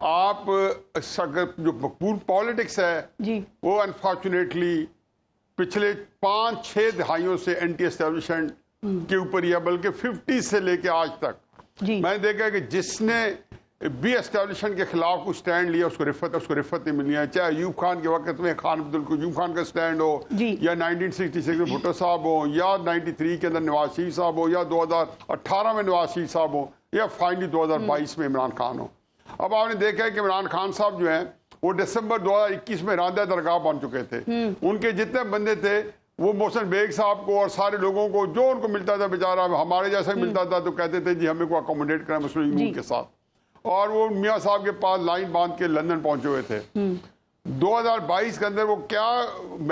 آپ جو مقبول پالیٹکس ہے جی وہ انفارچونیٹلی پچھلے 5-6 دہائیوں سے اینٹی اسٹیبلشمنٹ کے اوپر ہی ہے، بلکہ 50 سے لے کے آج تک جی میں نے دیکھا کہ جس نے بھی اسٹیبلشمنٹ کے خلاف کو سٹینڈ لیا اس کو رفت نہیں ملی ہے، چاہے ایوب خان کے وقت میں خان ایوب خان کا سٹینڈ ہو، جی یا 1966 میں بھٹو صاحب ہو، یا 93 کے اندر نواز شریف صاحب ہو، یا 2018 میں نواز شریف صاحب ہو، یا فائنلی 2022 میں عمران خان ہو۔ اب آپ نے دیکھا ہے کہ عمران خان صاحب جو ہیں وہ دسمبر 2021 میں راندہ درگاہ بن چکے تھے، ان کے جتنے بندے تھے وہ محسن بیگ صاحب کو اور سارے لوگوں کو جو ان کو ملتا تھا بیچارہ ہمارے جیسا ہی ملتا تھا تو کہتے تھے جی ہمیں کو اکوموڈیٹ کریں مسلم لیگ کے ساتھ، اور وہ میاں صاحب کے پاس لائن باندھ کے لندن پہنچے ہوئے تھے۔ 2022 کے اندر وہ کیا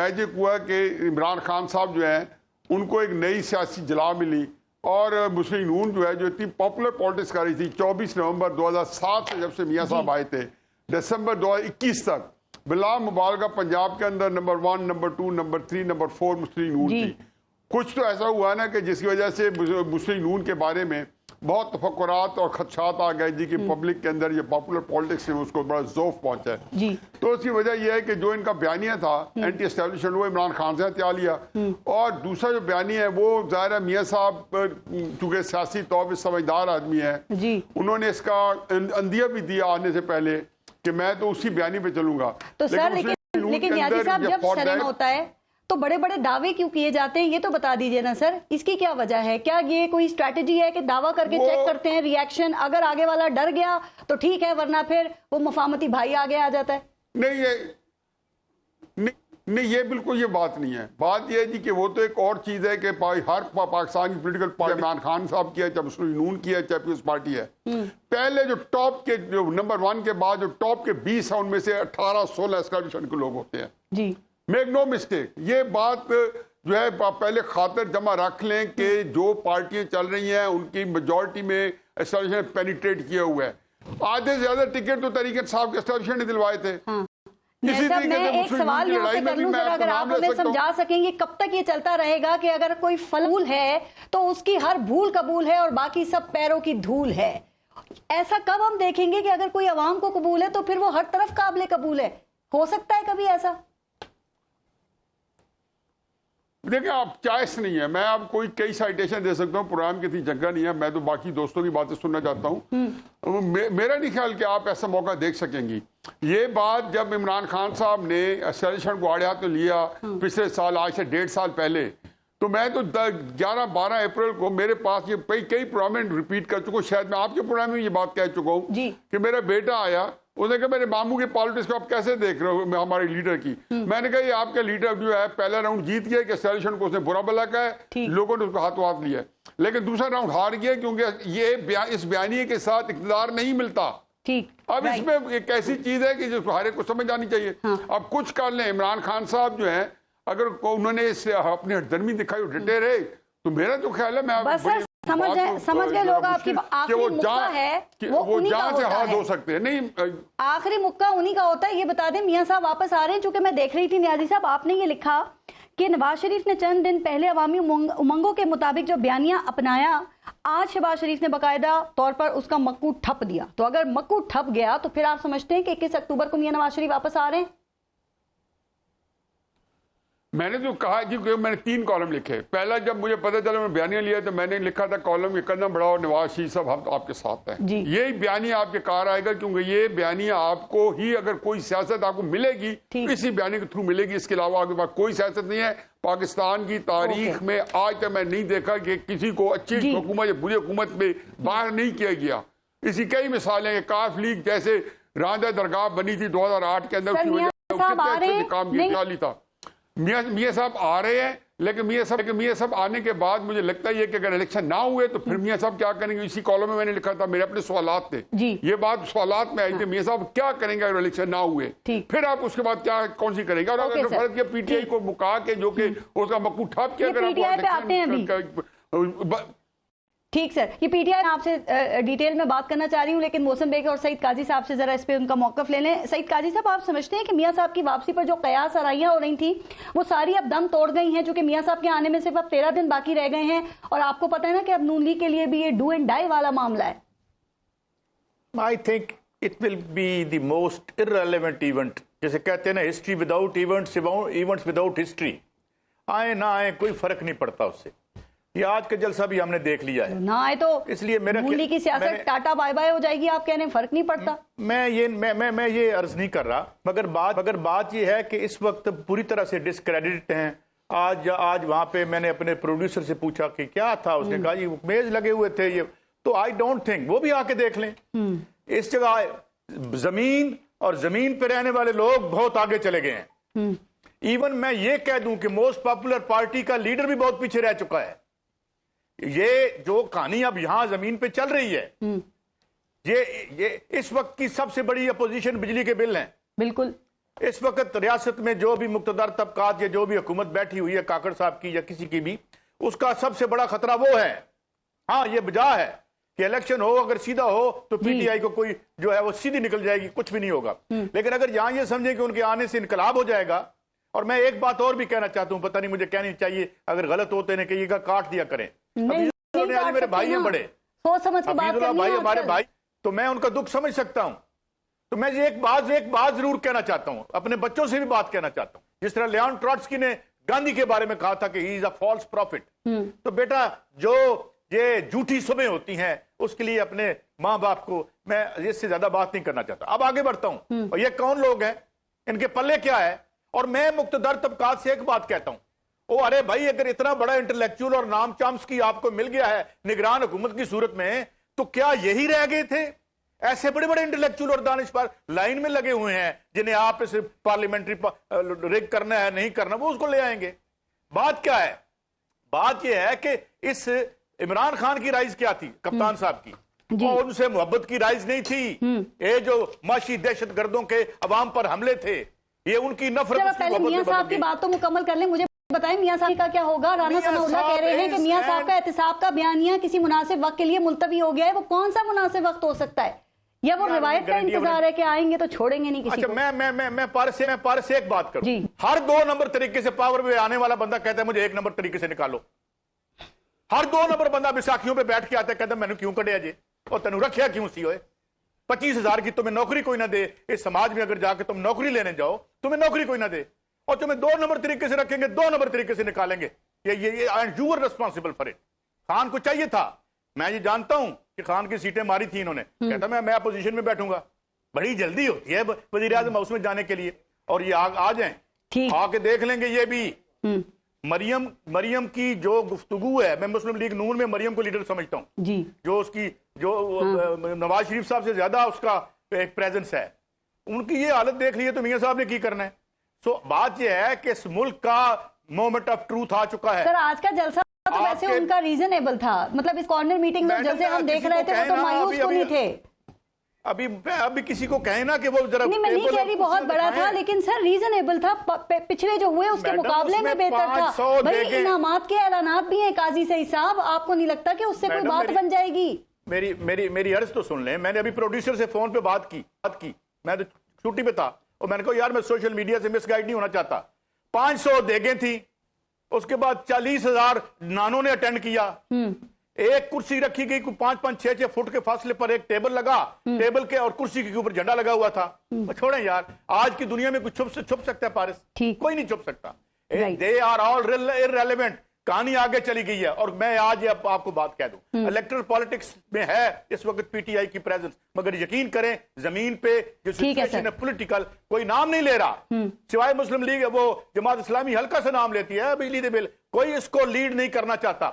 میجک ہوا کہ عمران خان صاحب جو ہیں ان کو ایک نئی سیاسی جلا ملی، اور مسلم نون جو ہے جو اتنی پاپولر پالیٹکس کر رہی تھی 24 نومبر 2007 سے جب سے میاں صاحب آئے تھے دسمبر 2021 تک بلا مبالغہ پنجاب کے اندر نمبر 1 نمبر 2 نمبر 3 نمبر 4 مسلم نون تھی۔ کچھ تو ایسا ہوا نا کہ جس کی وجہ سے مسلم نون کے بارے میں بہت تفکرات اور خدشات آ گئے جی کہ پبلک کے اندر یہ پاپولر پالیٹکس میں اس کو بڑا ذوف پہنچا ہے جی، تو اس کی وجہ یہ ہے کہ جو ان کا بیانیہ تھا اینٹی اسٹیبلشمنٹ وہ عمران خان سے ہتھیا لیا، اور دوسرا جو بیانیہ ہے وہ ظاہر ہے میاں صاحب چونکہ سیاسی طور پہ سمجھدار آدمی ہے جی انہوں نے اس کا اندیہ بھی دیا آنے سے پہلے کہ میں تو اسی بیانی پہ چلوں گا۔ تو سر لیکن نیازی صاحب جب سرن ہوتا ہے تو بڑے بڑے دعوے کیوں کیے جاتے ہیں یہ تو بتا دیجئے نا سر، اس کی کیا وجہ ہے؟ کیا یہ کوئی اسٹریٹجی ہے کہ دعویٰ کر کے چیک کرتے ہیں ری ایکشن، اگر آگے والا ڈر گیا تو ٹھیک ہے ورنہ پھر وہ مفاہمتی بھائی آگے آ جاتا ہے؟ نہیں یہ بالکل یہ بات نہیں ہے، بات یہ ہے جی کہ وہ تو ایک اور چیز ہے کہ ہر پاکستان کی پولیٹیکل پارٹی عمران خان صاحب کی ہے، چاہے مسلم نون کی ہے، چاہے پیپلز پارٹی ہے، پہلے جو ٹاپ کے جو نمبر 1 کے بعد جو ٹاپ کے 20 ہیں ان میں سے 18-16 اسٹیبلشمنٹ کے لوگ ہوتے ہیں۔ جی میک نو مسٹیک، یہ بات جو ہے پہلے خاطر جمع رکھ لیں کہ جو پارٹیاں چل رہی ہیں ان کی میجورٹی میں اسٹیبلشمنٹ پینیٹریٹ کیا ہوا ہے، آدھے سے زیادہ ٹکٹ تو طریقہ صاحب کے اسٹیبلشمنٹ نے دلوائے تھے۔ میں ایک سوال یہاں سے کر لوں ذرا، اگر آپ ہمیں سمجھا سکیں گے کب تک یہ چلتا رہے گا کہ اگر کوئی فلول ہے تو اس کی ہر بھول قبول ہے اور باقی سب پیروں کی دھول ہے؟ ایسا کب ہم دیکھیں گے کہ اگر کوئی عوام کو قبول ہے تو پھر وہ ہر طرف قابل قبول ہے؟ ہو سکتا ہے کبھی ایسا؟ دیکھیں آپ چائس نہیں ہے، میں آپ کوئی کئی سائٹیشن دے سکتا ہوں، پروگرام کی تھی جگہ نہیں ہے، میں تو باقی دوستوں کی باتیں سننا چاہتا ہوں۔ میرا نہیں خیال کہ آپ ایسا موقع دیکھ سکیں گی۔ یہ بات جب عمران خان صاحب نے اسٹیبلشمنٹ کو آڑے ہاتھ میں لیا پچھلے سال، آج سے 1.5 سال پہلے، تو میں تو 11-12 اپریل کو میرے پاس یہ کئی پروگرام ریپیٹ کر چکا ہوں، شاید میں آپ کے پروگرام میں یہ بات کہہ چکا ہوں کہ میرا بیٹا آیا، اس نے کہا میرے ماموں کی پالیٹکس کو آپ کیسے دیکھ رہے ہو ہمارے لیڈر کی؟ میں نے کہا یہ آپ کا لیڈر جو ہے پہلا راؤنڈ جیت گیا کہ اسٹیبلشمنٹ کو اس نے برا بھلا کہا ہے، لوگوں نے اس کو ہاتھوں ہاتھ لیا ہے، لیکن دوسرا راؤنڈ ہار گیا کیونکہ یہ اس بیانیے کے ساتھ اقتدار نہیں ملتا۔ اب اس میں ایک ایسی چیز ہے کہ جس کو ہر ایک کو سمجھ آنی چاہیے۔ اب کچھ کر لیں، عمران خان صاحب جو ہیں اگر انہوں نے اپنی ہردرمی دکھائی ڈٹے رہے تو میرا تو خیال ہے میں سمجھ گئے لوگ آپ کی آخری مکہ ہے وہ جان سے ہاتھ دھو سکتے ہیں، نہیں آخری مکہ انہی کا ہوتا ہے۔ یہ بتا دیں میاں صاحب واپس آ رہے ہیں، چونکہ میں دیکھ رہی تھی نیازی صاحب آپ نے یہ لکھا کہ نواز شریف نے چند دن پہلے عوامی امنگوں کے مطابق جو بیانیہ اپنایا، آج شہباز شریف نے باقاعدہ طور پر اس کا مکو ٹھپ دیا۔ تو اگر مکو ٹھپ گیا تو پھر آپ سمجھتے ہیں کہ 21 اکتوبر کو میاں نواز شریف واپس آ رہے ہیں؟ میں نے تو کہا جی کہ میں نے 3 کالم لکھے۔ پہلا جب مجھے پتہ چلا میں بیانیہ لیا تو میں نے لکھا تھا کالم یہ قدم بڑھاؤ نواز شریف صاحب ہم آپ کے ساتھ ہیں، یہی بیانیہ آپ کے کار آئے گا، کیونکہ یہ بیانیہ آپ کو ہی اگر کوئی سیاست آپ کو ملے گی اسی بیانیہ کے تھرو ملے گی، اس کے علاوہ آپ کے پاس کوئی سیاست نہیں ہے۔ پاکستان کی تاریخ میں آج تک میں نہیں دیکھا کہ کسی کو اچھی حکومت یا بری حکومت میں باہر نہیں کیا گیا۔ اسی کئی مثالیں ہیں، کاف لیگ جیسے راندہ درگاہ بنی تھی 2008 کے اندر، اس کی وجہ سے کام کیا تھا۔ میاں صاحب آ رہے ہیں، لیکن میاں صاحب آنے کے بعد مجھے لگتا ہے کہ اگر الیکشن نہ ہوئے تو پھر میاں صاحب کیا کریں گے؟ اسی کالم میں نے لکھا تھا، میرے اپنے سوالات تھے، یہ بات سوالات میں آئی تھی، میاں صاحب کیا کریں گے اگر الیکشن نہ ہوئے؟ پھر آپ اس کے بعد کیا کون سی کریں گے؟ اور اگر فرض کیا پی ٹی آئی کو مکا کے جو کہ اس کا مکو ٹھپ کیا، ٹھیک سر، یہ پی ٹی آئی آپ سے ڈیٹیل میں بات کرنا چاہ رہی ہوں، لیکن محسن بیگ اور سعید قاضی صاحب سے ذرا اس پہ ان کا موقف لے لیں۔ سعید قاضی صاحب آپ سمجھتے ہیں کہ میاں صاحب کی واپسی پر جو قیاس آرائیاں ہو رہی تھیں وہ ساری اب دم توڑ گئی ہیں، چونکہ میاں صاحب کے آنے میں صرف اب 13 دن باقی رہ گئے ہیں، اور آپ کو پتہ ہے نا کہ اب نون لیگ کے لیے بھی یہ ڈو اینڈ ڈائی والا معاملہ ہے؟ I think it will be the most irrelevant event. جیسے کہتے ہیں نا history without events, events without history, آئے نہ آئے کوئی فرق نہیں پڑتا اس سے. یہ آج کا جلسہ بھی ہم نے دیکھ لیا ہے. نہ آئے تو اس لیے مولی کی سیاست ٹاٹا بائی بائی ہو جائے گی، آپ کہنے فرق نہیں پڑتا. میں یہ عرض نہیں کر رہا، مگر بات یہ ہے کہ اس وقت پوری طرح سے ڈسکریڈٹ ہیں. آج وہاں پہ میں نے اپنے پروڈیوسر سے پوچھا کہ کیا تھا، اس نے کہا یہ میز لگے ہوئے تھے یہ. تو آئی ڈونٹ تھنک، وہ بھی آ کے دیکھ لیں. اس جگہ زمین اور زمین پہ رہنے والے لوگ بہت آگے چلے گئے ہیں. ایون میں یہ کہہ دوں کہ موسٹ پاپولر پارٹی کا لیڈر بھی بہت پیچھے رہ چکا ہے. یہ جو کہانی اب یہاں زمین پہ چل رہی ہے، یہ اس وقت کی سب سے بڑی اپوزیشن بجلی کے بل ہیں. بالکل. اس وقت ریاست میں جو بھی مقتدر طبقات یا جو بھی حکومت بیٹھی ہوئی ہے، کاکڑ صاحب کی یا کسی کی بھی، اس کا سب سے بڑا خطرہ وہ ہے. ہاں یہ بجا ہے کہ الیکشن ہو، اگر سیدھا ہو تو پی ٹی آئی کو کوئی جو ہے وہ سیدھی نکل جائے گی، کچھ بھی نہیں ہوگا. لیکن اگر یہاں یہ سمجھیں کہ ان کے آنے سے انقلاب ہو جائے گا. اور میں ایک بات اور بھی کہنا چاہتا ہوں، پتہ نہیں مجھے کہنی چاہیے، اگر غلط ہوتے ہیں کہیے گا کاٹ دیا کریں. میرے بھائی ہیں بڑے، بھائی ہمارے بھائی، تو میں ان کا دکھ سمجھ سکتا ہوں. تو میں ایک بات ضرور کہنا چاہتا ہوں، اپنے بچوں سے بھی بات کہنا چاہتا ہوں. جس طرح لیون ٹروٹسکی نے گاندھی کے بارے میں کہا تھا کہ ہی از اے فالس پروفٹ. تو بیٹا جو یہ جھوٹی صبح ہوتی ہیں اس کے لیے اپنے ماں باپ کو میں اس سے زیادہ بات نہیں کرنا چاہتا. اب آگے بڑھتا ہوں. اور یہ کون لوگ ہیں، ان کے پلے کیا ہے. اور میں مقتدر طبقات سے ایک بات کہتا ہوں، ارے بھائی اگر اتنا بڑا انٹلیکچوئل اور نام چامسکی آپ کو مل گیا ہے نگران حکومت کی صورت میں، تو کیا یہی رہ گئے تھے؟ ایسے بڑے بڑے انٹلیکچوئل اور دانشور لائن میں لگے ہوئے ہیں جنہیں آپ اس پارلیمنٹری ریگ کرنا ہے نہیں کرنا، وہ اس کو لے آئیں گے. بات کیا ہے؟ بات یہ ہے کہ اس عمران خان کی رائز کیا تھی، کپتان صاحب کی، اور ان سے محبت کی رائز نہیں تھی. یہ جو معاشی دہشت گردوں کے عوام پر حملے تھے، یہ ان کی نفرت. پہلے میاں صاحب کی بات تو مکمل کر لیں، مجھے بتائیں میاں صاحب کا کیا ہوگا. رانا ثناء اللہ کہہ رہے ہیں کہ میاں صاحب کا احتساب کا بیانیہ کسی مناسب وقت کے لیے ملتوی ہو گیا ہے. وہ کون سا مناسب وقت ہو سکتا ہے؟ یا وہ روایت کا انتظار ہے کہ آئیں گے تو چھوڑیں گے نہیں کسی کو؟ میں پارس سے ایک بات کروں. ہر 2 نمبر طریقے سے پاور میں آنے والا بندہ کہتا ہے مجھے 1 نمبر طریقے سے نکالو. ہر 2 نمبر بندہ بیساکھیوں پہ بیٹھ کے آتا ہے، کہتا ہے میں نے کیوں کڈیا جی، اور تینوں رکھیا کیوں سی ہوئے. 25,000 کی تمہیں نوکری کوئی نہ دے. اس سماج میں اگر جا کے تم نوکری لینے جاؤ تمہیں نوکری کوئی نہ دے، اور تمہیں 2 نمبر طریقے سے رکھیں گے، 2 نمبر طریقے سے نکالیں گے. You are responsible for it. Khan کو چاہیے تھا، میں یہ جانتا ہوں کہ خان کی سیٹیں ماری تھی انہوں نے، کہتا میں اپوزیشن میں بیٹھوں گا. بڑی جلدی ہوتی ہے وزیر اعظم ہاؤس میں جانے کے لیے، اور یہ آ جائیں، آ کے دیکھ لیں گے. یہ بھی مریم کی جو گفتگو ہے، میں مسلم لیگ نون میں مریم کو لیڈر سمجھتا ہوں، جو اس کی جو نواز شریف صاحب سے زیادہ اس کا ایک پریزنس ہے. ان کی یہ حالت دیکھ لی ہے تو میاں صاحب نے کی کرنا ہے. سو بات یہ ہے کہ اس ملک کا مومنٹ آف ٹروتھ آ چکا ہے. سر آج کا جلسہ تو ویسے ان کا ریزنیبل تھا، مطلب اس کارنر میٹنگ میں جلسے ہم دیکھ رہے تھے وہ تو مایوس تو نہیں تھے. ابھی کسی کو کہیں نا کہ وہ ذرا نہیں، میں نہیں کہہ رہی بہت بڑا تھا، لیکن سر ریزنیبل تھا. پچھلے جو ہوئے اس کے مقابلے میں بہتر تھا. بھائی انعامات کے اعلانات بھی ہیں قاضی سعید صاحب، آپ کو نہیں لگتا کہ اس سے کوئی بات بن جائے گی؟ میری عرض تو سن لیں. میں نے ابھی پروڈیوسر سے فون پہ بات کی، میں تو چھٹی پہ تھا، اور میں نے کہا یار میں سوشل میڈیا سے مس گائیڈ نہیں ہونا چاہتا. 500 دیگیں تھی، اس کے بعد 40,000 نانوں نے اٹینڈ کیا. ایک کرسی رکھی گئی، 5-5, 6-6 فٹ کے فاصلے پر ایک ٹیبل لگا، ٹیبل کے اور کرسی کے اوپر جھنڈا لگا ہوا تھا. چھوڑیں یار، آج کی دنیا میں کچھ چھپ سکتا ہے پارس؟ کوئی نہیں چھپ سکتا. They are all irrelevant. کہانی آگے چلی گئی ہے. اور میں آج آپ کو بات کہہ دوں، الیکٹرل پالیٹکس میں ہے اس وقت پی ٹی آئی کی پریزنس، مگر یقین کریں زمین پہ جو سچویشن ہے پولیٹیکل، کوئی نام نہیں لے رہا سوائے مسلم لیگ. وہ جماعت اسلامی ہلکا سے نام لیتی ہے بجلی دے بل، کوئی اس کو لیڈ نہیں کرنا چاہتا.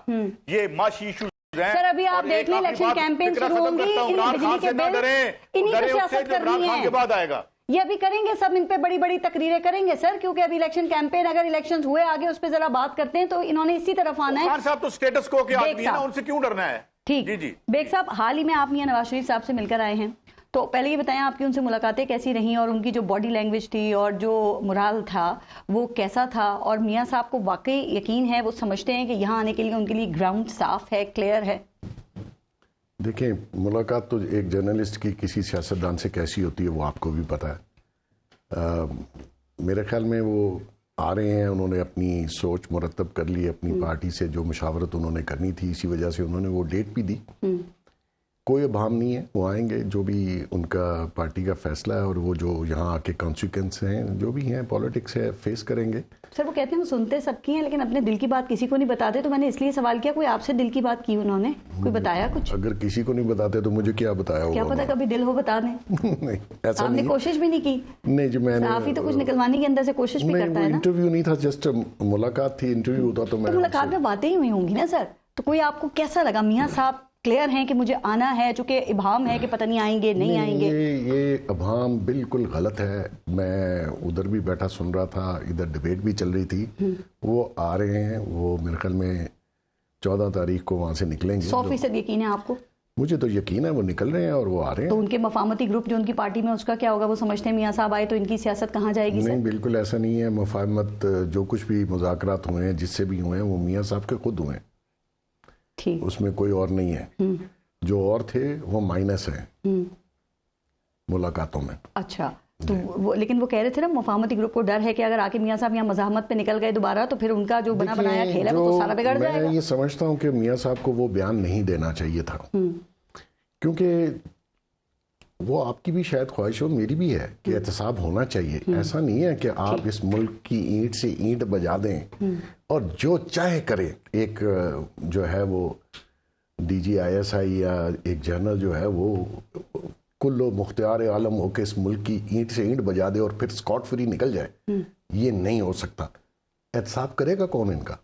یہ معاشی ایشوز ہیں. سر ابھی آپ دیکھ لیں الیکشن کیمپین شروع ہوں گی، بجلی کے بل انہی کو سیاست کرنی ہے. کے بعد آئے گا یہ ابھی کریں گے سب، ان پہ بڑی بڑی تقریریں کریں گے سر، کیونکہ ابھی الیکشن کیمپین، اگر الیکشن ہوئے آگے اس پہ ذرا بات کرتے ہیں تو انہوں نے اسی طرف آنا ہے. خان صاحب تو سٹیٹس کو کے آدمی ہیں نا، ان سے کیوں ڈرنا ہے؟ ٹھیک. بیگ صاحب حال ہی میں آپ میاں نواز شریف صاحب سے مل کر آئے ہیں، تو پہلے یہ بتائیں آپ کی ان سے ملاقاتیں کیسی رہیں، اور ان کی جو باڈی لینگویج تھی اور جو مرال تھا وہ کیسا تھا، اور میاں صاحب کو واقعی یقین ہے، وہ سمجھتے ہیں کہ یہاں آنے کے لیے ان کے لیے گراؤنڈ صاف ہے، کلیئر ہے؟ دیکھیں ملاقات تو ایک جرنلسٹ کی کسی سیاستدان سے کیسی ہوتی ہے وہ آپ کو بھی پتہ ہے. میرے خیال میں وہ آ رہے ہیں، انہوں نے اپنی سوچ مرتب کر لی اپنی پارٹی سے، جو مشاورت انہوں نے کرنی تھی، اسی وجہ سے انہوں نے وہ ڈیٹ بھی دی. کوئی ابہام نہیں ہے، وہ آئیں گے، جو بھی ان کا پارٹی کا فیصلہ ہے اور وہ جو یہاں آ کے کانسیکوینس ہیں جو بھی ہیں پالیٹکس ہے فیس کریں گے. سر وہ کہتے ہیں وہ سنتے سب کی ہیں لیکن اپنے دل کی بات کسی کو نہیں بتاتے، تو میں نے اس لیے سوال کیا کوئی آپ سے دل کی بات کی انہوں نے، کوئی بتایا کچھ؟ اگر کسی کو نہیں بتاتے تو مجھے کیا بتایا ہوگا؟ کیا پتا کبھی دل ہو بتا دیں. نہیں ایسا آپ نے نہیں. کوشش بھی نہیں کی؟ نہیں جی میں نے صحافی تو کچھ نکلوانے کے اندر سے کوشش بھی کرتا ہے نا. انٹرویو نہیں تھا، جسٹ ملاقات تھی. انٹرویو ہوتا تو میں ملاقات میں باتیں ہی ہوئی ہوں گی نا سر، تو کوئی آپ کو کیسا لگا میاں صاحب کلیئر ہیں کہ مجھے آنا ہے، چونکہ ابہام ہے کہ پتہ نہیں آئیں گے نہیں آئیں گے؟ یہ ابہام بالکل غلط ہے. میں ادھر بھی بیٹھا سن رہا تھا، ادھر ڈیبیٹ بھی چل رہی تھی. وہ آ رہے ہیں، وہ میرے خیال میں 14 تاریخ کو وہاں سے نکلیں گے. 100% یقین ہے آپ کو؟ مجھے تو یقین ہے وہ نکل رہے ہیں اور وہ آ رہے ہیں. تو ان کے مفاہمتی گروپ جو ان کی پارٹی میں اس کا کیا ہوگا؟ وہ سمجھتے ہیں میاں صاحب آئے تو ان کی سیاست کہاں جائے گی؟ نہیں بالکل ایسا نہیں ہے. مفاہمت جو کچھ بھی مذاکرات ہوئے ہیں، جس سے بھی ہوئے ہیں، وہ میاں صاحب کے خود ہوئے ہیں. ٹھیک، اس میں کوئی اور نہیں ہے. جو اور تھے وہ مائنس ہیں ملاقاتوں میں. اچھا تو وہ لیکن وہ کہہ رہے تھے نا مفاہمتی گروپ کو ڈر ہے کہ اگر آ کے میاں صاحب یہاں مزاحمت پہ نکل گئے دوبارہ تو پھر ان کا جو بنا بنایا کھیل ہے وہ تو سارا بگڑ جائے گا. میں یہ سمجھتا ہوں کہ میاں صاحب کو وہ بیان نہیں دینا چاہیے تھا، کیونکہ وہ آپ کی بھی شاید خواہش ہو، میری بھی ہے کہ احتساب ہونا چاہیے. ایسا نہیں ہے کہ آپ اس ملک کی اینٹ سے اینٹ بجا دیں اور جو چاہے کریں. ایک جو ہے وہ D G I S I یا ایک جنرل جو ہے وہ کل و مختار عالم ہو کے اس ملک کی اینٹ سے اینٹ بجا دے اور پھر اسکاٹ فری نکل جائے. یہ نہیں ہو سکتا. احتساب کرے گا کون ان کا؟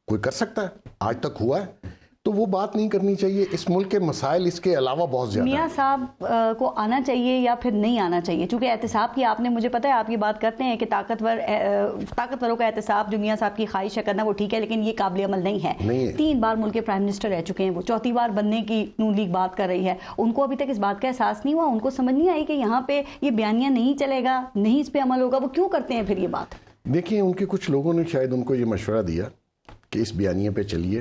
کوئی کر سکتا ہے؟ آج تک ہوا ہے؟ تو وہ بات نہیں کرنی چاہیے. اس ملک کے مسائل اس کے علاوہ بہت زیادہ. میاں صاحب کو آنا چاہیے یا پھر نہیں آنا چاہیے؟ چونکہ احتساب کی آپ نے، مجھے پتا ہے آپ یہ بات کرتے ہیں کہ طاقتوروں کا احتساب جو میاں صاحب کی خواہش ہے کرنا وہ ٹھیک ہے، لیکن یہ قابل عمل نہیں ہے. 3 بار ملک کے پرائم منسٹر رہ چکے ہیں، وہ 4تھی بار بننے کی نون لیگ بات کر رہی ہے. ان کو ابھی تک اس بات کا احساس نہیں ہوا، ان کو سمجھ نہیں آئی کہ یہاں پہ یہ بیانیہ نہیں چلے گا، نہیں اس پہ عمل ہوگا. وہ کیوں کرتے ہیں پھر یہ بات؟ دیکھیں ان کے کچھ لوگوں نے شاید ان کو یہ مشورہ دیا کہ اس بیانیے پہ چلیے،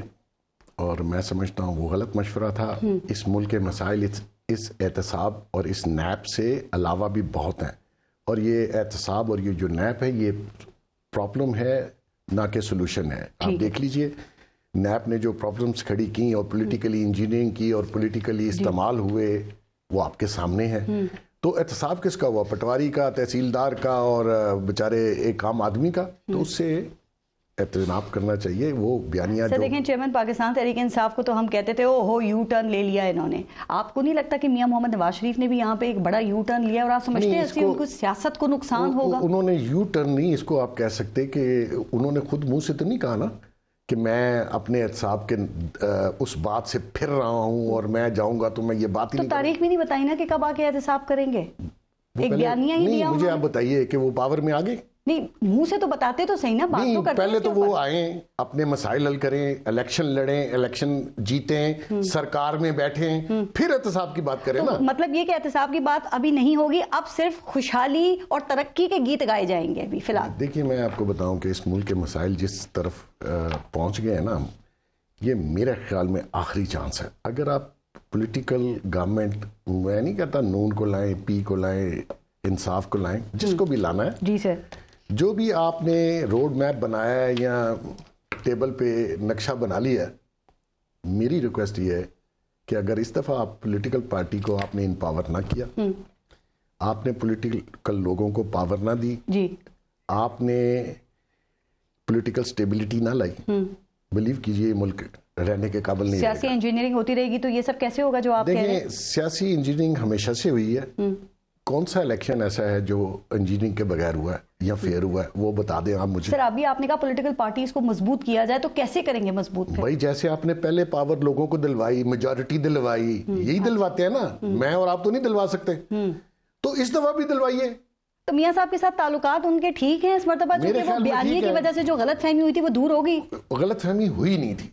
اور میں سمجھتا ہوں وہ غلط مشورہ تھا. اس ملک کے مسائل اس احتساب اور اس نیب سے علاوہ بھی بہت ہیں، اور یہ احتساب اور یہ جو نیب ہے یہ پرابلم ہے نہ کہ سولوشن ہے. آپ دیکھ لیجئے نیب نے جو پرابلمز کھڑی کی اور پولیٹیکلی انجینئرنگ کی اور پولیٹیکلی استعمال ہوئے وہ آپ کے سامنے ہیں. تو احتساب کس کا ہوا؟ پٹواری کا، تحصیلدار کا اور بیچارے ایک عام آدمی کا. تو اس سے احتجاب کرنا چاہیے. وہ بیانیہ سر دیکھیں چیئرمین پاکستان تحریک انصاف کو تو ہم کہتے تھے او یو ٹرن لے لیا انہوں نے. آپ کو نہیں لگتا کہ میاں محمد نواز شریف نے بھی یہاں پہ ایک بڑا یو ٹرن لیا اور آپ سمجھتے ہیں اس سے ان کو سیاست کو نقصان ہوگا؟ انہوں نے یو ٹرن نہیں، اس کو آپ کہہ سکتے کہ انہوں نے خود منہ سے تو نہیں کہا نا کہ میں اپنے احتساب کے اس بات سے پھر رہا ہوں اور میں جاؤں گا. تو میں یہ بات ہی نہیں، تو تاریخ بھی نہیں بتائی نا کہ کب آ کے احتساب کریں گے. ایک بیانیہ ہی دیا. مجھے آپ بتائیے کہ وہ پاور میں آگے نہیں، منہ سے تو بتاتے تو صحیح نا، بات تو کرتے ہیں. پہلے تو وہ آئیں، اپنے مسائل حل کریں، الیکشن لڑیں، الیکشن جیتیں، سرکار میں بیٹھیں، پھر احتساب کی بات کریں نا. مطلب یہ کہ احتساب کی بات ابھی نہیں ہوگی، اب صرف خوشحالی اور ترقی کے گیت گائے جائیں گے ابھی فی الحال. دیکھیے میں آپ کو بتاؤں کہ اس ملک کے مسائل جس طرف پہنچ گئے ہیں نا، یہ میرے خیال میں آخری چانس ہے. اگر آپ پولیٹیکل گورنمنٹ، میں نہیں کہتا نون کو لائیں، پی کو لائیں، انصاف کو لائیں، جس کو بھی لانا ہے. جی سر. جو بھی آپ نے روڈ میپ بنایا ہے یا ٹیبل پہ نقشہ بنا لیا ہے، میری ریکویسٹ یہ ہے کہ اگر اس دفعہ آپ پولیٹیکل پارٹی کو آپ نے امپاور نہ کیا، آپ نے پولیٹیکل لوگوں کو پاور نہ دی، آپ نے پولیٹیکل سٹیبلٹی نہ لائی، بلیو کیجئے ملک رہنے کے قابل نہیں. سیاسی انجینئرنگ ہوتی رہے گی تو یہ سب کیسے ہوگا جو آپ کہہ رہے ہیں؟ دیکھیں سیاسی انجینئرنگ ہمیشہ سے ہوئی ہے. کون سا الیکشن ایسا ہے جو انجینئرنگ کے بغیر ہوا ہے یا فیئر ہوا ہے؟ وہ بتا دیں آپ مجھے. سر ابھی آپ نے کہا پولیٹیکل پارٹیز کو مضبوط کیا جائے، تو کیسے کریں گے مضبوط؟ بھائی جیسے آپ نے پہلے پاور لوگوں کو دلوائی، میجورٹی دلوائی، یہی دلواتے ہیں نا. میں اور آپ تو نہیں دلوا سکتے، تو اس دفعہ بھی دلوائیے. تو میاں صاحب کے ساتھ تعلقات ان کے ٹھیک ہیں اس مرتبہ؟ چونکہ وہ بیانیے کی وجہ سے جو غلط فہمی ہوئی تھی وہ دور ہوگی. غلط فہمی ہوئی نہیں تھی.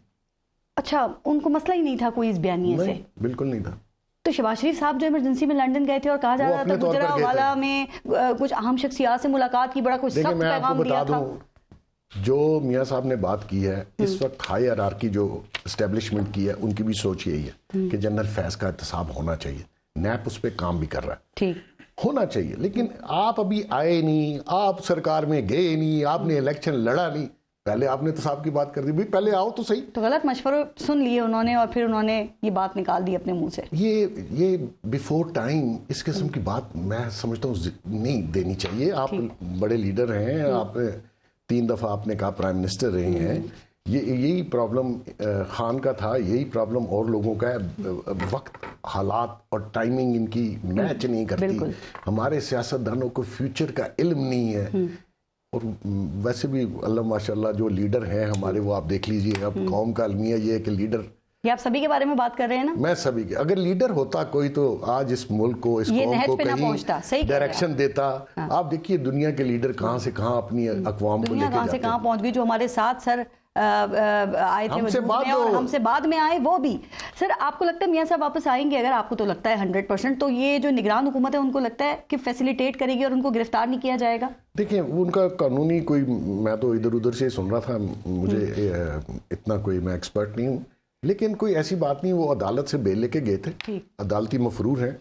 اچھا ان کو مسئلہ ہی نہیں تھا کوئی اس بیانیے سے؟ بالکل نہیں تھا. تو شہباز شریف صاحب جو ایمرجنسی میں لنڈن گئے تھے اور کہا جا رہا تھا گجرانوالہ میں کچھ اہم شخصیات سے ملاقات کی، بڑا کچھ سخت پیغام دیا تھا. جو میاں صاحب نے بات کی ہے اس وقت ہائی ہیرارکی جو اسٹیبلشمنٹ کی ہے ان کی بھی سوچ یہی ہے کہ جنرل فیض کا احتساب ہونا چاہیے. نیب اس پہ کام بھی کر رہا ہے، ٹھیک ہونا چاہیے. لیکن آپ ابھی آئے نہیں، آپ سرکار میں گئے نہیں، آپ نے الیکشن لڑا نہیں. پہلے آپ نے تو صاحب کی بات کر دی بھائی پہلے آؤ تو صحیح. تو غلط مشورہ سن لیے انہوں نے اور پھر انہوں نے یہ بات نکال دی اپنے منہ سے. یہ بیفور ٹائم اس قسم کی بات میں سمجھتا ہوں نہیں دینی چاہیے. آپ بڑے لیڈر ہیں, آپ نے 3 دفعہ آپ نے کہا پرائم منسٹر رہے ہیں. یہی پرابلم خان کا تھا, یہی پرابلم اور لوگوں کا ہے. وقت, حالات اور ٹائمنگ ان کی میچ نہیں کرتی. ہمارے سیاستدانوں کو فیوچر کا علم نہیں ہے. اور ویسے بھی اللہ ماشاءاللہ جو لیڈر ہیں ہمارے وہ آپ دیکھ لیجئے. اب قوم کا المیہ یہ ہے کہ لیڈر, یہ آپ سبھی کے بارے میں بات کر رہے ہیں نا. میں سبھی کے, اگر لیڈر ہوتا کوئی تو آج اس ملک کو, اس قوم کو کہیں ڈائریکشن دیتا. آپ دیکھیے دنیا کے لیڈر کہاں سے کہاں اپنی اقوام کو لے کے کہاں سے کہاں پہنچ گئی. جو ہمارے ساتھ سر آئے تھے اور ہم سے بعد میں آئے وہ بھی. سر آپ کو لگتا ہے میاں صاحب واپس آئیں گے؟ اگر آپ کو تو لگتا ہے 100%, تو یہ جو نگران حکومت ہے ان کو لگتا ہے کہ فیسیلیٹیٹ کرے گی اور ان کو گرفتار نہیں کیا جائے گا؟ دیکھیں ان کا قانونی کوئی, میں تو ادھر ادھر سے سن رہا تھا, مجھے اتنا کوئی میں ایکسپرٹ نہیں ہوں, لیکن کوئی ایسی بات نہیں. وہ عدالت سے بیل لے کے گئے تھے, عدالتی مفرور ہیں,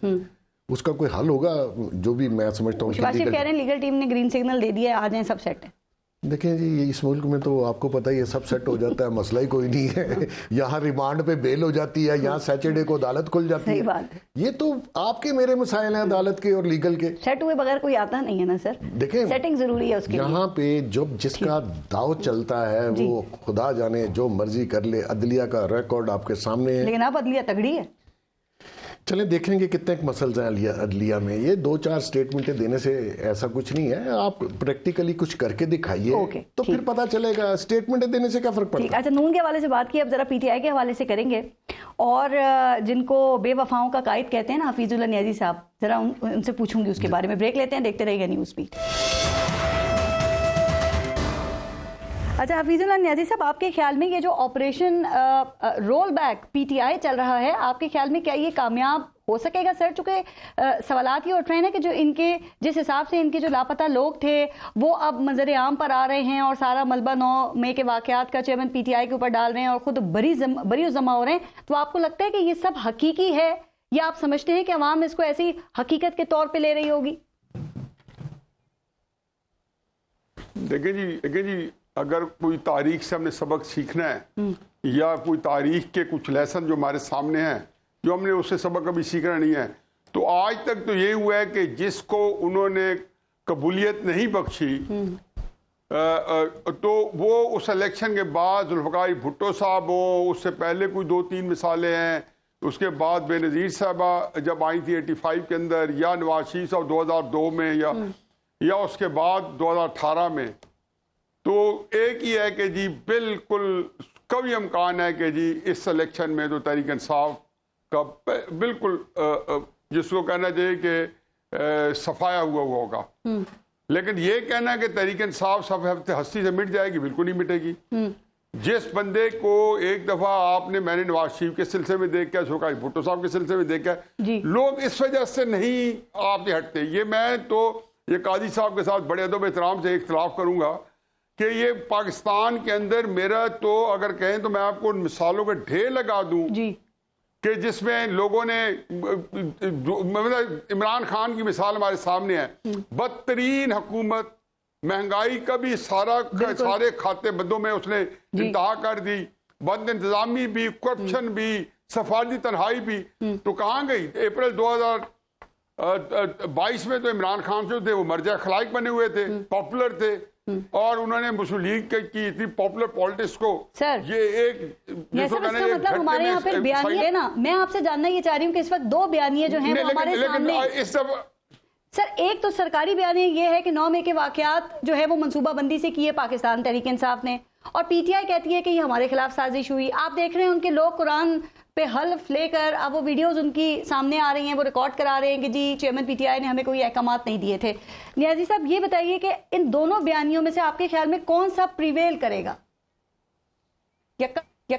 اس کا کوئی حل ہوگا. جو بھی میں سمجھتا ہوں شہباز شریف کہہ رہے ہیں لیگل ٹیم نے گرین سگنل دے دیا ہے, آ جائیں سب سیٹ ہے. دیکھیں جی اس ملک میں تو آپ کو پتہ ہی ہے سب سیٹ ہو جاتا ہے, مسئلہ ہی کوئی نہیں ہے. یہاں ریمانڈ پہ بیل ہو جاتی ہے, یہاں سیچرڈے کو عدالت کھل جاتی ہے. یہ تو آپ کے میرے مسائل ہیں عدالت کے اور لیگل کے. سیٹ ہوئے بغیر کوئی آتا نہیں ہے نا سر. دیکھیں سیٹنگ ضروری ہے اس کے. یہاں پہ جس کا داؤ چلتا ہے وہ خدا جانے جو مرضی کر لے. عدلیہ کا ریکارڈ آپ کے سامنے ہے. لیکن آپ عدلیہ تگڑی ہے. چلیں دیکھیں گے کتنے مسئلے ہیں عدلیہ میں. یہ 2-4 سٹیٹمنٹیں دینے سے ایسا کچھ نہیں ہے. آپ پریکٹیکلی کچھ کر کے دکھائیے تو پھر پتا چلے گا. سٹیٹمنٹیں دینے سے کیا فرق پڑتا ہے. اچھا نون کے حوالے سے بات کی, اب ذرا پی ٹی آئی کے حوالے سے کریں گے. اور جن کو بے وفاؤں کا قائد کہتے ہیں نا حفیظ اللہ نیازی صاحب, ذرا ان سے پوچھوں گی اس کے بارے میں. بریک لیتے ہیں, دیکھتے رہیے گا نیوز بیٹ. اچھا حفیظ اللہ نیازی صاحب, آپ کے خیال میں یہ جو operation roll back P T I چل رہا ہے, آپ کے خیال میں کیا یہ کامیاب ہو سکے گا سر؟ چونکہ سوالات یہ اٹھ رہے ہیں کہ جو ان کے جس حساب سے ان کے جو لاپتہ لوگ تھے وہ اب منظر عام پر آ رہے ہیں اور سارا ملبہ 9 مئی کے واقعات کا چیئرمین پی ٹی آئی کے اوپر ڈال رہے ہیں اور خود بری ذمہ ہو رہے ہیں, تو آپ کو لگتا ہے کہ یہ سب حقیقی ہے یا آپ سمجھتے ہیں کہ عوام اس کو ایسی حقیقت کے طور پہ لے رہی ہوگی؟ دیکھیں جی اگر کوئی تاریخ سے ہم نے سبق سیکھنا ہے یا کوئی تاریخ کے کچھ لیسن جو ہمارے سامنے ہیں جو ہم نے اس سے سبق کبھی سیکھنا نہیں ہے, تو آج تک تو یہ ہوا ہے کہ جس کو انہوں نے قبولیت نہیں بخشی تو وہ اس الیکشن کے بعد ذوالفقار بھٹو صاحب ہو, اس سے پہلے کوئی 2-3 مثالیں ہیں, اس کے بعد بے نظیر صاحبہ جب آئی تھی 85 کے اندر, یا نواز شریف صاحب 2002 میں, یا اس کے بعد 2018 میں. تو ایک ہی ہے کہ جی بالکل کوئی امکان ہے کہ جی اس الیکشن میں تو تحریک انصاف کا بالکل جس کو کہنا چاہیے کہ صفایا ہوا ہوگا. لیکن یہ کہنا کہ تحریک انصاف ہستی سے مٹ جائے گی, بالکل نہیں مٹے گی. جس بندے کو ایک دفعہ آپ نے, میں نے نواز شریف کے سلسلے میں دیکھا, ذوالفقار بھٹو صاحب کے سلسلے میں دیکھا, لوگ اس وجہ سے نہیں آپ سے ہٹتے. یہ میں تو یہ قاضی صاحب کے ساتھ بڑے ادب احترام سے اختلاف کروں گا کہ یہ پاکستان کے اندر میرا تو اگر کہیں تو میں آپ کو مثالوں کے ڈھیر لگا دوں کہ جس میں لوگوں نے, عمران خان کی مثال ہمارے سامنے ہے, بدترین حکومت, مہنگائی کا بھی سارے کھاتے بندوں میں اس نے انتہا کر دی, بد انتظامی بھی, کرپشن بھی, سفارتی تنہائی بھی. تو کہاں گئی؟ اپریل 2022 میں تو عمران خان جو تھے وہ مرجع خلائق بنے ہوئے تھے, پاپولر تھے, اور انہوں نے مسلم لیگ کی اتنی پاپولر پالیٹکس کو یہ ایک مطلب ہمارے یہاں پھر بیانیے نا, میں آپ سے جاننا یہ چاہ رہی ہوں کہ اس وقت 2 بیانیے جو ہیں وہ ہمارے سامنے. سر ایک تو سرکاری بیانیہ یہ ہے کہ 9 مئی کے واقعات جو ہے وہ منصوبہ بندی سے کیے پاکستان تحریک انصاف نے, اور پی ٹی آئی کہتی ہے کہ یہ ہمارے خلاف سازش ہوئی. آپ دیکھ رہے ہیں ان کے لوگ قرآن پہ حلف لے کر اب وہ ویڈیوز ان کی سامنے آ رہی ہیں, وہ ریکارڈ کرا رہے ہیں کہ جی چیئرمین پی ٹی آئی نے ہمیں کوئی احکامات نہیں دیے تھے. نیازی صاحب یہ بتائیے کہ ان دونوں بیانیوں میں سے آپ کے خیال میں کون سا پریویل کرے گا یا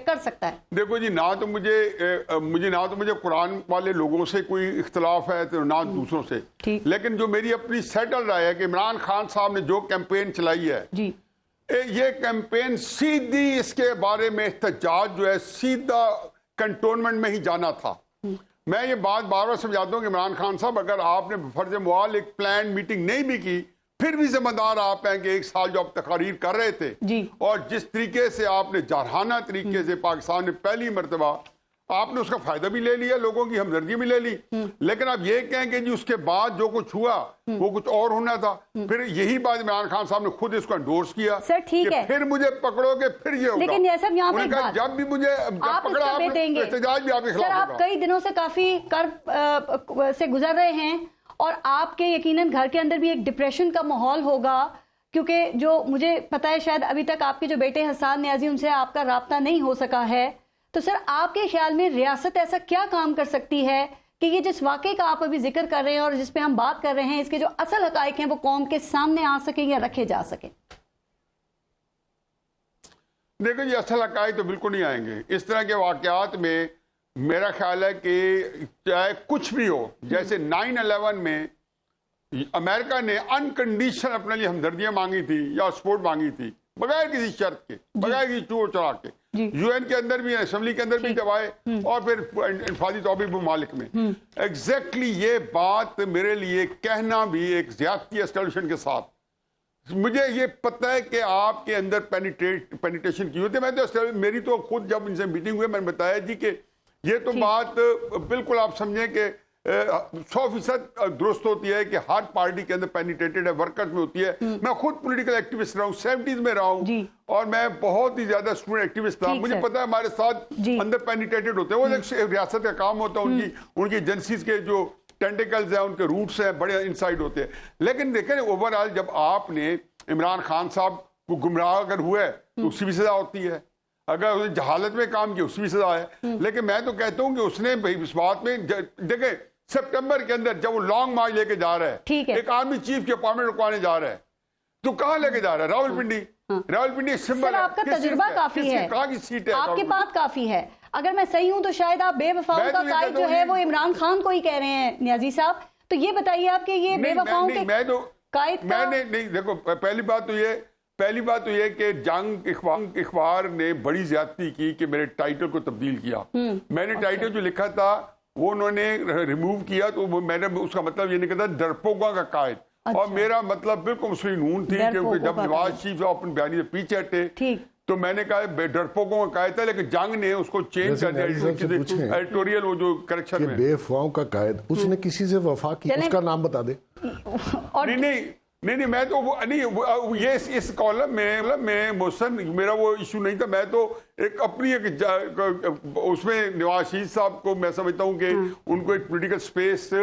کر سکتا ہے؟ دیکھو جی, نہ تو مجھے قرآن والے لوگوں سے کوئی اختلاف ہے تو نہ دوسروں سے, لیکن جو میری اپنی سیٹل رائے ہے کہ عمران خان صاحب نے جو کیمپین چلائی ہے یہ کیمپین سیدھی اس کے بارے میں احتجاج جو ہے سیدھا کنٹونمنٹ میں ہی جانا تھا. میں یہ بات بار بار سمجھاتا ہوں کہ عمران خان صاحب اگر آپ نے فرض محال ایک پلان میٹنگ نہیں بھی کی پھر بھی ذمہ دار آپ ہیں کہ 1 سال جو آپ تقاریر کر رہے تھے اور جس طریقے سے آپ نے جارحانہ طریقے سے پاکستان نے پہلی مرتبہ آپ نے اس کا فائدہ بھی لے لیا, لوگوں کی ہمدردی بھی لے لی, لیکن آپ یہ کہیں کہ جی اس کے بعد جو کچھ ہوا وہ کچھ اور ہونا تھا. پھر یہی بات عمران خان صاحب نے خود اس کو انڈورس کیا کہ پھر مجھے پکڑو گے پھر یہ ہوگا. لیکن یہ سب یہاں پہ جب بھی مجھے پکڑا احتجاج بھی آپ کے خلاف ہوگا. آپ کئی دنوں سے کافی کرب سے گزر رہے ہیں اور آپ کے یقیناً گھر کے اندر بھی ایک ڈپریشن کا ماحول ہوگا, کیونکہ جو مجھے پتا ہے شاید ابھی تک آپ کے جو بیٹے حسان نیازی ان سے آپ کا رابطہ نہیں ہو سکا ہے. تو سر آپ کے خیال میں ریاست ایسا کیا کام کر سکتی ہے کہ یہ جس واقعے کا آپ ابھی ذکر کر رہے ہیں اور جس پہ ہم بات کر رہے ہیں اس کے جو اصل حقائق ہیں وہ قوم کے سامنے آ سکیں یا رکھے جا سکیں؟ دیکھو یہ اصل حقائق تو بالکل نہیں آئیں گے. اس طرح کے واقعات میں میرا خیال ہے کہ چاہے کچھ بھی ہو, جیسے 9/11 میں امریکہ نے انکنڈیشنل اپنے لیے ہمدردیاں مانگی تھی یا سپورٹ مانگی تھی بغیر کسی شرط کے, بغیر کسی چور چڑھا کے, یو این کے اندر بھی اسمبلی کے اندر بھی جب آئے اور پھر انفرادی طور پہ ممالک میں. ایگزیکٹلی یہ بات میرے لیے کہنا بھی ایک زیادتی اسٹیبلشمنٹ کے ساتھ. مجھے یہ پتہ ہے کہ آپ کے اندر پینیٹیشن کی ہوتی ہے. میں تو میری تو خود جب ان سے میٹنگ ہوئی میں نے بتایا جی کہ یہ تو بات بالکل آپ سمجھیں کہ 100% درست ہوتی ہے کہ ہر پارٹی کے اندر پینیٹیٹڈ ہے, ورکرز میں ہوتی ہے. میں خود پولیٹیکل ایکٹیوسٹ رہا ہوں, 70s میں رہا ہوں اور میں بہت ہی زیادہ اسٹوڈنٹ ایکٹیوسٹ تھا. مجھے پتا ہے ہمارے ساتھ اندر پینیٹیٹڈ ہوتے ہیں, وہ ایک ریاست کا کام ہوتا ہے, ان کی ایجنسیز کے جو ٹینٹیکلز ہیں ان کے روٹس ہیں بڑے انسائڈ ہوتے ہیں. لیکن دیکھیں اوور آل جب آپ نے عمران خان صاحب کو گمراہ اگر ہوا ہے تو اس کی بھی سزا ہوتی ہے, اگر اس نے جہالت میں کام کیا اس کی بھی سزا ہے. لیکن میں تو کہتا ہوں کہ اس نے اس بات میں دیکھیں سپٹمبر کے اندر جب وہ لانگ مارچ لے کے جا رہا ہے, ایک آرمی چیف کی اپوائنٹمنٹ رکوانے جا رہا ہے, تو کہاں لے کے جا رہا ہے؟ راولپنڈی. راولپنڈی سمبل. آپ کا تجربہ کافی ہے, آپ کے پاس کافی ہے. اگر میں صحیح ہوں تو شاید آپ بے وفاؤں کا قائد جو ہے وہ عمران خان کو ہی کہہ رہے ہیں نیازی صاحب. تو یہ بتائیے آپ کہ یہ بے وفاؤں کے قائد کا نہیں دیکھو پہلی بات تو یہ کہ جنگ اخبار نے بڑی زیادتی کی کہ میرے ٹائٹل کو تبدیل کیا. میں نے ٹائٹل جو لکھا تھا وہ انہوں نے ریموو کیا, تو میں نے اس کا مطلب یہ نہیں کہتا ڈرپوگوں کا قائد, اور میرا مطلب بالکل مسلم نون تھی, کیونکہ جب نواز شریف اپنے بیانی سے پیچھے ہٹے تو میں نے کہا ڈرپوگوں کا قائد تھا, لیکن جنگ نے اس کو چینج کر دیا ایڈیٹوریل وہ جو کریکشن میں. بے وفاؤں کا قائد اس نے کسی سے وفا کی, اس کا نام بتا دے. نہیں میں تو نہیں یہ اس کالم میں محسن میرا وہ ایشو نہیں تھا. میں تو ایک اپنی اس میں نواز شریف صاحب کو میں سمجھتا ہوں کہ ان کو ایک پولیٹیکل سپیس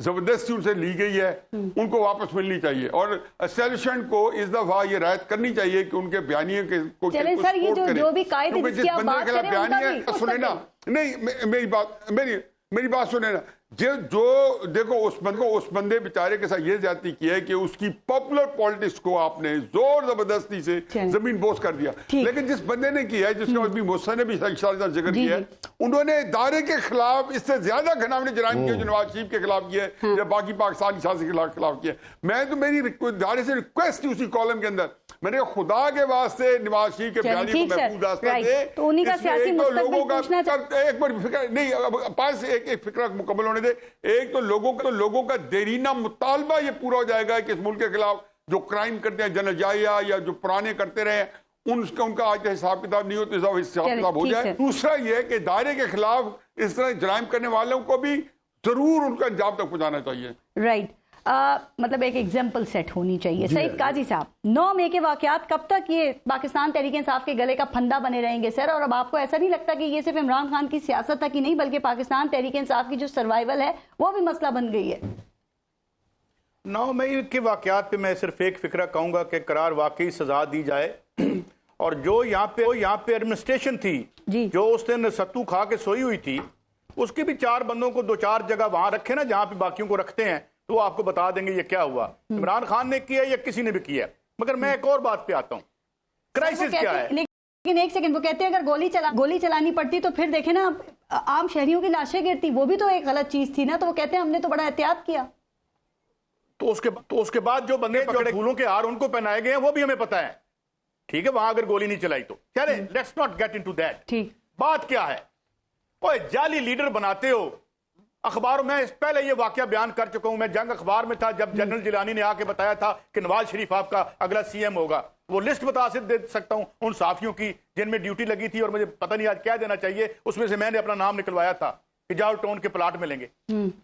زبردستی ان سے لی گئی ہے, ان کو واپس ملنی چاہیے, اور اسٹیبلشمنٹ کو اس دفعہ یہ رعایت کرنی چاہیے کہ ان کے بیانیے کو جس بندے کے بیانیے سنیں نا, نہیں میری بات سنیں نا, جو دیکھو اس بندے بیچارے کے ساتھ یہ زیادتی کی ہے کہ اس کی پاپولر پالیٹکس کو آپ نے زور زبردستی سے زمین بوس کر دیا. لیکن جس بندے نے کیا ہے, جس کا ابھی محسن نے بھی ذکر کیا ہے, انہوں نے ادارے کے خلاف اس سے زیادہ گھناونے جرائم کیے جو نواز شریف کے خلاف کیا ہے یا باقی پاکستانی سیاسی کے خلاف کیا ہے. میں تو میری ادارے سے ریکویسٹ تھی اسی کالم کے اندر, میں نے خدا کے واسطے نواز شریف کے بیانی کو محفوظ راستہ دے. لوگوں کا ایک بار فکر نہیں, پاس ایک فکر مکمل ہونے دے. ایک تو لوگوں کا دیرینہ مطالبہ یہ پورا ہو جائے گا کہ اس ملک کے خلاف جو کرائم کرتے ہیں جنرل جائیا یا جو پرانے کرتے رہے ان کا آج حساب کتاب نہیں ہوتا, حساب کتاب ہو جائے. دوسرا یہ کہ دائرے کے خلاف اس طرح جرائم کرنے والوں کو بھی ضرور ان کا انجام تک پہنچانا چاہیے. رائٹ, مطلب ایک ایگزامپل سیٹ ہونی چاہیے. سعید قاضی صاحب, 9 مئی کے واقعات کب تک یہ پاکستان تحریک انصاف کے گلے کا پھندا بنے رہیں گے سر؟ اور اب آپ کو ایسا نہیں لگتا کہ یہ صرف عمران خان کی سیاست تک ہی نہیں بلکہ پاکستان تحریک انصاف کی جو سروائیول ہے وہ بھی مسئلہ بن گئی ہے؟ 9 مئی کے واقعات پہ میں صرف ایک فکرہ کہوں گا کہ قرار واقعی سزا دی جائے, اور جو یہاں پہ ایڈمنسٹریشن تھی جو اس دن ستو کھا کے سوئی ہوئی تھی, اس کے بھی 4 بندوں کو 2-4 جگہ وہاں رکھے نا جہاں پہ باقیوں کو رکھتے ہیں, تو آپ کو بتا دیں گے یہ کیا ہوا. عمران خان نے کیا یا کسی نے بھی کیا. مگر میں ایک اور بات پہ آتا ہوں, کرائسس کیا ہے. لیکن ایک سیکنڈ, وہ کہتے ہیں اگر گولی چلانی پڑتی تو پھر دیکھیں نا عام شہریوں کی لاشیں گرتی, وہ بھی تو ایک غلط چیز تھی نا. تو وہ کہتے ہیں ہم نے تو بڑا احتیاط کیا. تو اس کے بعد جو بندے پکڑے پھولوں کے ہار ان کو پہنائے گئے ہیں وہ بھی ہمیں پتا ہے. ٹھیک ہے, وہاں اگر گولی نہیں چلائی تو چلے, let's not get into that. بات کیا ہے, اوے جعلی لیڈر بناتے ہو, اخباروں میں اس پہلے یہ واقعہ بیان کر چکا ہوں، میں جنگ اخبار میں تھا جب جنرل جیلانی نے آ کے بتایا تھا کہ نواز شریف آپ کا اگلا سی ایم ہوگا، وہ لسٹ بتا دے سکتا ہوں ان صحافیوں کی جن میں ڈیوٹی لگی تھی، اور مجھے پتہ نہیں آج کیا دینا چاہیے، اس میں سے میں نے اپنا نام نکلوایا تھا کہ جاؤ ٹون کے پلاٹ میں لیں گے،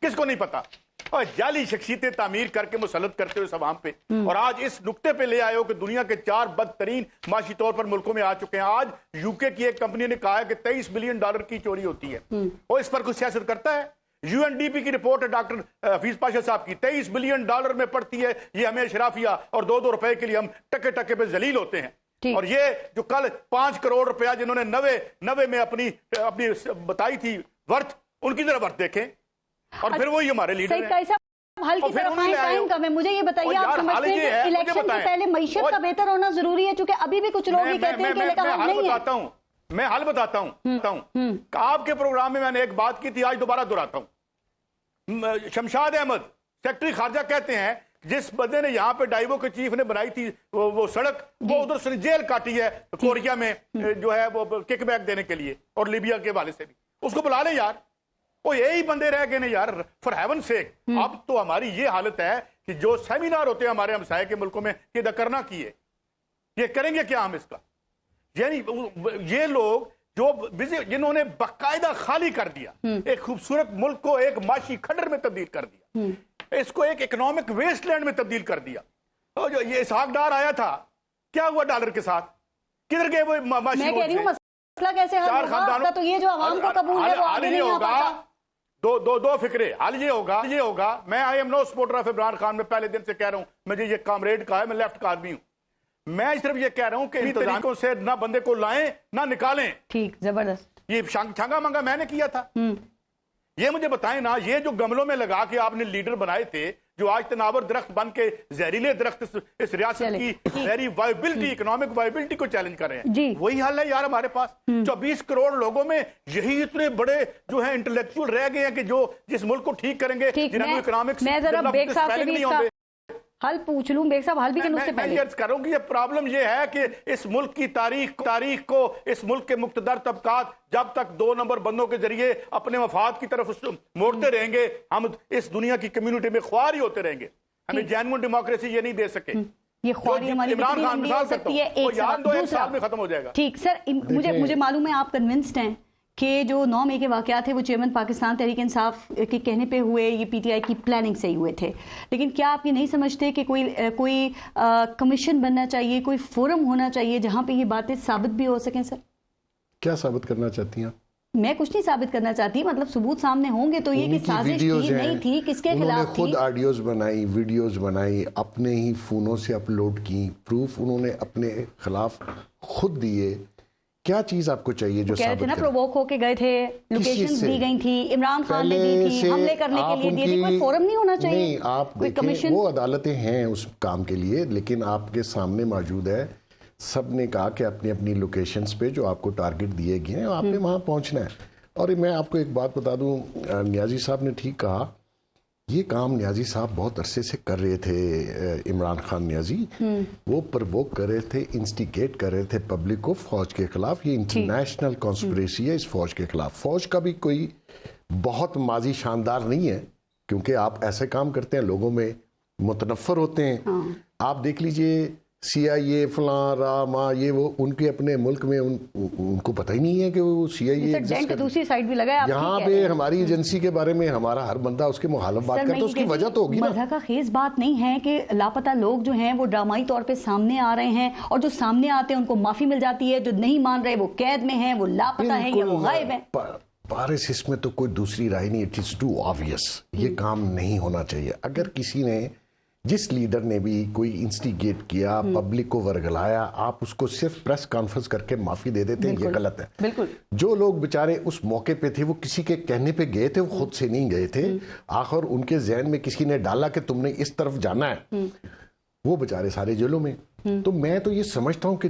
کس کو نہیں پتا؟ اور جعلی شخصیتیں تعمیر کر کے مسلط کرتے ہوئے عوام پہ، اور آج اس نقطے پہ لے آئے ہو کہ دنیا کے 4 بدترین معاشی طور پر ملکوں میں آ چکے ہیں۔ آج یو کے کی ایک کمپنی نے کہا ہے کہ $23 بلین کی چوری ہوتی ہے، اور اس پر کچھ سیاست کرتا ہے؟ یو این ڈی پی کی رپورٹ ہے ڈاکٹر حفیظ پاشا صاحب کی، $23 بلین میں پڑتی ہے یہ ہمیں اشرافیہ، اور 2 روپے کے لیے ہم ٹکے ٹکے پہ ذلیل ہوتے ہیں۔ اور یہ جو کل 5 کروڑ روپیہ جنہوں نے 90 میں اپنی بتائی تھی ورتھ، ان کی ذرا ورتھ دیکھیں، اور پھر وہی ہمارے لیڈر ہیں۔ حل کی طرف آئیں، ٹائم کم ہے، مجھے یہ بتائیے آپ سمجھتے ہیں کہ الیکشن سے پہلے معیشت کا بہتر ہونا ضروری ہے؟ چونکہ ابھی بھی کچھ لوگ یہ کہتے ہیں کہ میں حل بتاتا ہوں۔ آپ کے پروگرام میں نے ایک بات کی تھی، آج دوبارہ دہراتا ہوں۔ شمشاد احمد سیکرٹری خارجہ کہتے ہیں جس بندے نے یہاں پہ ڈائیو کے چیف نے بنائی تھی وہ سڑک، وہ ادھر سے جیل کاٹی ہے کوریا میں جو ہے وہ کک بیک دینے کے لیے، اور لیبیا کے حوالے سے بھی، اس کو بلا لیں یار، وہ یہی بندے رہ گئے نا یار، فار ہیون سیک۔ اب تو ہماری یہ حالت ہے کہ جو سیمینار ہوتے ہیں ہمارے ہمسائے کے ملکوں میں، یہ کرنا کی ہے، یہ کریں گے کیا ہم اس کا؟ یعنی یہ لوگ جو جنہوں نے باقاعدہ خالی کر دیا ایک خوبصورت ملک کو، ایک معاشی کھڈر میں تبدیل کر دیا، اس کو ایک اکنامک ویسٹ لینڈ میں تبدیل کر دیا۔ اور جو یہ اسحاق ڈار آیا تھا، کیا ہوا ڈالر کے ساتھ؟ کدھر گئے وہ معاشی؟ میں کہہ رہی ہوں مسئلہ کیسے حل ہوگا؟ تو یہ جو عوام کو قبول ہے وہ آگے نہیں آ پاتا۔ دو فکرے، حل یہ ہوگا، میں I am no supporter of Imran Khan, میں پہلے دن سے کہہ رہا ہوں، مجھے یہ کامریڈ کہا ہے، میں لیفٹ کا آدمی ہوں، میں صرف یہ کہہ رہا ہوں کہ ان طریقوں سے نہ بندے کو لائیں نہ نکالیں۔ ٹھیک، زبردست۔ یہ چھانگا منگا میں نے کیا تھا، یہ مجھے بتائیں نا، یہ جو گملوں میں لگا کے آپ نے لیڈر بنائے تھے، جو آج تناور درخت بن کے زہریلے درخت اس ریاست کی زہری وائبلٹی، اکنامک وائبلٹی کو چیلنج کر رہے ہیں، وہی حل ہے یار ہمارے پاس۔ 24 کروڑ لوگوں میں یہی اتنے بڑے جو ہیں انٹلیکچوئل رہ گئے ہیں کہ جو جس ملک کو ٹھیک کریں گے، جنہوں نے اکنامکس حل پوچھ لوں بیگ صاحب، حل بھی کرنے سے پہلے میں کہہ رہا ہوں کہ یہ پرابلم یہ ہے کہ اس ملک کی تاریخ کو اس ملک کے مقتدر طبقات جب تک 2 نمبر بندوں کے ذریعے اپنے مفاد کی طرف موڑتے رہیں گے، ہم اس دنیا کی کمیونٹی میں خوار ہی ہوتے رہیں گے، ہمیں جینوئن ڈیموکریسی یہ نہیں دے سکے۔ یہ خواری ہماری عمران خان مثال سکتی ہے، ایک سال میں ختم ہو جائے گا۔ ٹھیک سر، مجھے معلوم ہے آپ کنونسڈ ہیں کہ جو 9 مئی کے واقعات تھے وہ چیئرمین پاکستان تحریک انصاف کے کہنے پہ ہوئے، یہ پی ٹی آئی کی پلاننگ سے ہی ہوئے تھے، لیکن کیا آپ یہ نہیں سمجھتے کہ کوئی کمیشن بننا چاہیے، کوئی فورم ہونا چاہیے جہاں پہ یہ باتیں ثابت بھی ہو سکیں؟ سر کیا ثابت کرنا چاہتی ہیں؟ میں کچھ نہیں ثابت کرنا چاہتی، مطلب ثبوت سامنے ہوں گے تو یہ کہ سازش تھی نہیں تھی، کس کے خلاف تھی؟ خود آڈیوز بنائی، ویڈیوز بنائی، اپنے ہی فونوں سے اپلوڈ کی، پروف انہوں نے اپنے خلاف خود دیے۔ کیا چیز آپ کو چاہیے جو ثابت کرے؟ پرووک ہو کے گئے تھے، لوکیشنز دی گئی تھی، عمران خان نے دی تھی، حملے کرنے کے لیے دی تھی، کوئی فورم نہیں ہونا چاہیے؟ نہیں، آپ دیکھیں وہ عدالتیں ہیں اس کام کے لیے، لیکن آپ کے سامنے موجود ہے، سب نے کہا کہ اپنی اپنی لوکیشنز پہ جو آپ کو ٹارگٹ دیے گئے ہیں آپ نے وہاں پہنچنا ہے۔ اور میں آپ کو ایک بات بتا دوں، نیازی صاحب نے ٹھیک کہا، یہ کام نیازی صاحب بہت عرصے سے کر رہے تھے، عمران خان نیازی، وہ پرووک کر رہے تھے، انسٹیگیٹ کر رہے تھے پبلک کو فوج کے خلاف۔ یہ انٹرنیشنل کانسپریسی ہے اس فوج کے خلاف۔ فوج کا بھی کوئی بہت ماضی شاندار نہیں ہے، کیونکہ آپ ایسے کام کرتے ہیں لوگوں میں متنفر ہوتے ہیں۔ آپ دیکھ لیجئے سی آئی اے فلاں راما، یہ وہ ان کے اپنے ملک میں ان کو پتہ ہی نہیں ہے کہ وہ سی آئی اے دوسری سائڈ بھی لگا ہے۔ یہاں پہ ہماری ایجنسی کے بارے میں ہمارا ہر بندہ اس کے مخالف بات کرتا ہے، اس کی وجہ تو ہوگی نا۔ مزہ کا خیز بات نہیں ہے کہ لاپتہ لوگ جو ہیں وہ ڈرامائی طور پہ سامنے آ رہے ہیں، اور جو سامنے آتے ہیں ان کو معافی مل جاتی ہے، جو نہیں مان رہے وہ قید میں ہیں، وہ لاپتہ ہیں یا وہ غائب ہیں۔ پارس اس میں تو کوئی دوسری رائے نہیں، اٹ از ٹو آبویس، یہ کام نہیں ہونا چاہیے۔ اگر کسی نے، جس لیڈر نے بھی کوئی انسٹیگیٹ کیا، پبلک کو ورگلایا، آپ اس کو صرف پریس کانفرنس کر کے معافی دے دیتے ہیں، یہ غلط ہے۔ بالکل، جو لوگ بیچارے اس موقع پہ تھے وہ کسی کے کہنے پہ گئے تھے، وہ خود سے نہیں گئے تھے، آخر ان کے ذہن میں کسی نے ڈالا کہ تم نے اس طرف جانا ہے، وہ بیچارے سارے جیلوں میں۔ تو میں تو یہ سمجھتا ہوں کہ